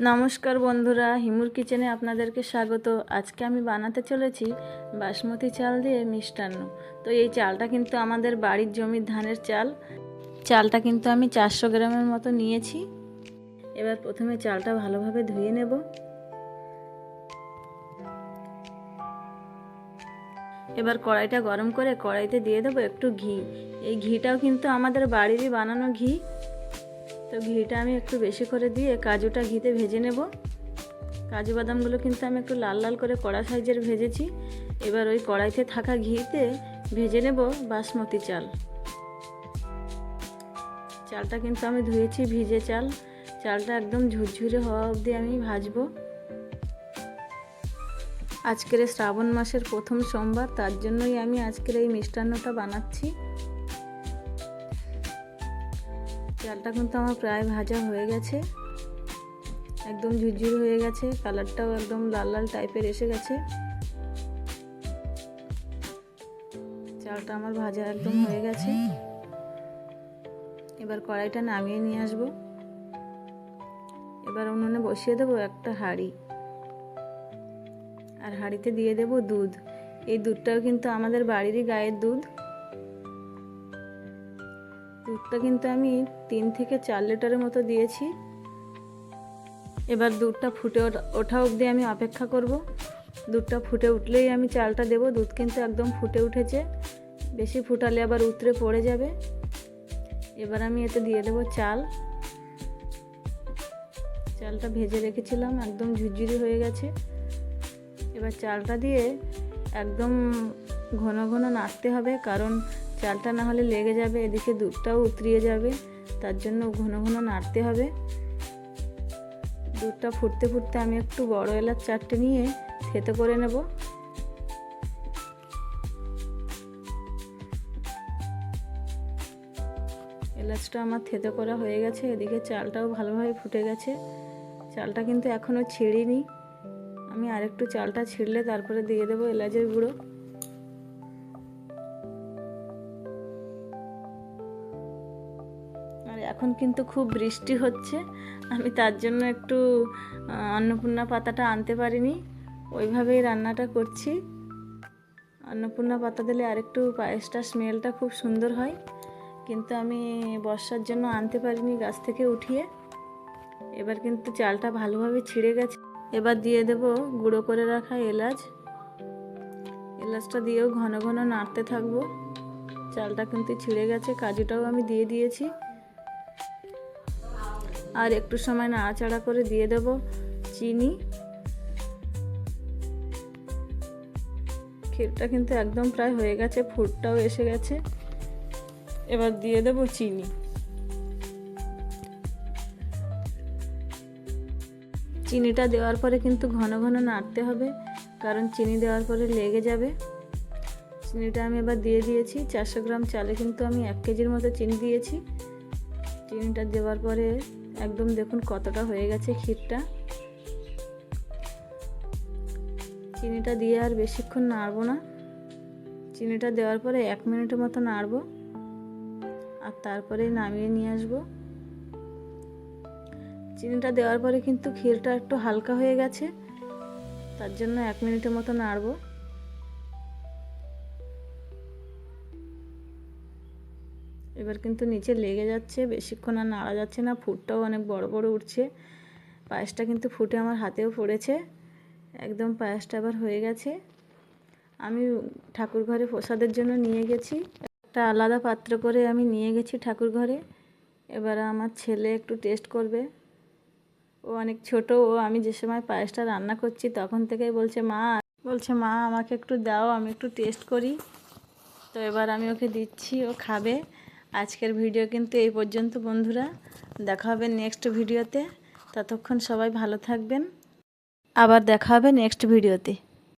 নমস্কার বন্ধুরা, হিমুর কিচেনে আপনাদেরকে স্বাগত। আজকে আমি বানাতে চলেছি বাসমতি চাল দিয়ে মিষ্টান্ন। তো এই চালটা কিন্তু আমাদের বাড়ির জমির ধানের চাল। চালটা কিন্তু আমি 400 গ্রামের মতো নিয়েছি। এবার প্রথমে চালটা ভালোভাবে ধুয়ে নেব। এবার কড়াইটা গরম করে কড়াইতে দিয়ে দেবো একটু ঘি। এই ঘিটাও কিন্তু আমাদের বাড়িরই বানানো ঘি। তো ঘিটা আমি একটু বেশি করে দিয়ে কাজুটা ঘিতে ভেজে নেব। কাজু বাদামগুলো কিন্তু আমি একটু লাল লাল করে কড়া সাইজের ভেজেছি। এবার ওই কড়াইতে থাকা ঘিতে ভেজে নেব বাসমতি চাল। চালটা কিন্তু আমি ধুয়েছি, ভিজে চাল। চালটা একদম ঝুরঝুরে হওয়া অবধি আমি ভাজবো। আজকের শ্রাবণ মাসের প্রথম সোমবার, তার জন্যই আমি আজকের এই মিষ্টান্নটা বানাচ্ছি। চালটা কিন্তু আমার প্রায় ভাজা হয়ে গেছে, একদম ঝুরঝুরে হয়ে গেছে, কালারটাও একদম লাল লাল টাইপের এসে গেছে। চালটা আমার ভাজা একদম হয়ে গেছে। এবার কড়াইটা নামিয়ে নিয়ে আসবো। এবার উনুনে বসিয়ে দেবো একটা হাঁড়ি, আর হাঁড়িতে দিয়ে দেব দুধ। এই দুধটাও কিন্তু আমাদের বাড়িরই গায়ের দুধ। দুধটা কিন্তু আমি 3 থেকে 4 লিটারের মতো দিয়েছি। এবার দুধটা ফুটে ওঠা অবধি আমি অপেক্ষা করব। দুধটা ফুটে উঠলেই আমি চালটা দেব। দুধ কিন্তু একদম ফুটে উঠেছে, বেশি ফুটালে আবার উতরে পড়ে যাবে। এবার আমি এতে দিয়ে দেব চাল। চালটা ভেজে রেখেছিলাম, একদম ঝুরঝুরি হয়ে গেছে। এবার চালটা দিয়ে একদম ঘন ঘন নাড়তে হবে, কারণ চালটা না হলে লেগে যাবে, এদিকে দুধটাও উতরিয়ে যাবে। তার জন্য ঘন ঘন নাড়তে হবে। দুধটা ফুটতে ফুটতে আমি একটু বড় এলাচ 4টে নিয়ে থেতো করে নেব। এলাচটা আমার থেতো করা হয়ে গেছে। এদিকে চালটাও ভালোভাবে ফুটে গেছে। চালটা কিন্তু এখনও ছিঁড়িনি। আমি আরেকটু চালটা ছিঁড়লে তারপরে দিয়ে দেবো এলাচের গুঁড়ো। আর এখন কিন্তু খুব বৃষ্টি হচ্ছে, আমি তার জন্য একটু অন্নপূর্ণা পাতাটা আনতে পারিনি, ওইভাবেই রান্নাটা করছি। অন্নপূর্ণা পাতা দিলে আরেকটু পায়েসটা স্মেলটা খুব সুন্দর হয়, কিন্তু আমি বর্ষার জন্য আনতে পারিনি গাছ থেকে উঠিয়ে। এবার কিন্তু চালটা ভালোভাবে ছিঁড়ে গেছে। এবার দিয়ে দেব গুঁড়ো করে রাখা এলাচ। এলাচটা দিয়েও ঘন ঘন নাড়তে থাকবো। চালটা কিন্তু ছিঁড়ে গেছে। কাজুটাও আমি দিয়ে দিয়েছি। আর একটু সময় নাড়াচাড়া করে দিয়ে দেব চিনি। ক্ষীরটা কিন্তু একদম প্রায় হয়ে গেছে, ফুটটাও এসে গেছে। এবার দিয়ে দেব চিনি। চিনিটা দেওয়ার পরে কিন্তু ঘন ঘন নাড়তে হবে, কারণ চিনি দেওয়ার পরে লেগে যাবে। চিনিটা আমি এবার দিয়ে দিয়েছি। 400 গ্রাম চালে কিন্তু আমি 1 কেজির মতো চিনি দিয়েছি। চিনিটা দেওয়ার পরে একদম দেখুন কতটা হয়ে গেছে ক্ষীরটা। চিনিটা দিয়ে আর বেশিক্ষণ নাড়বো না। চিনিটা দেওয়ার পরে 1 মিনিটের মতো নাড়বো, আর তারপরে নামিয়ে নিয়ে আসবো। চিনিটা দেওয়ার পরে কিন্তু ক্ষীরটা একটু হালকা হয়ে গেছে, তার জন্য 1 মিনিটের মতো নাড়বো। এবার কিন্তু নিচে লেগে যাচ্ছে, বেশিক্ষণ আর নাড়া যাচ্ছে না। ফুটটাও অনেক বড় বড় উঠছে। পায়েসটা কিন্তু ফুটে আমার হাতেও পড়েছে। একদম পায়েসটা আবার হয়ে গেছে। আমি ঠাকুর ঘরে প্রসাদের জন্য নিয়ে গেছি, একটা আলাদা পাত্র করে আমি নিয়ে গেছি ঠাকুর ঘরে। এবার আমার ছেলে একটু টেস্ট করবে। ও অনেক ছোট, ও আমি যে সময় পায়েসটা রান্না করছি তখন থেকেই বলছে মা আমাকে একটু দাও, আমি একটু টেস্ট করি। তো এবার আমি ওকে দিচ্ছি, ও খাবে। আজকের ভিডিও কিন্তু এই পর্যন্ত বন্ধুরা। দেখা হবে নেক্সট ভিডিওতে। ততক্ষণ সবাই ভালো থাকবেন। আবার দেখা হবে নেক্সট ভিডিওতে।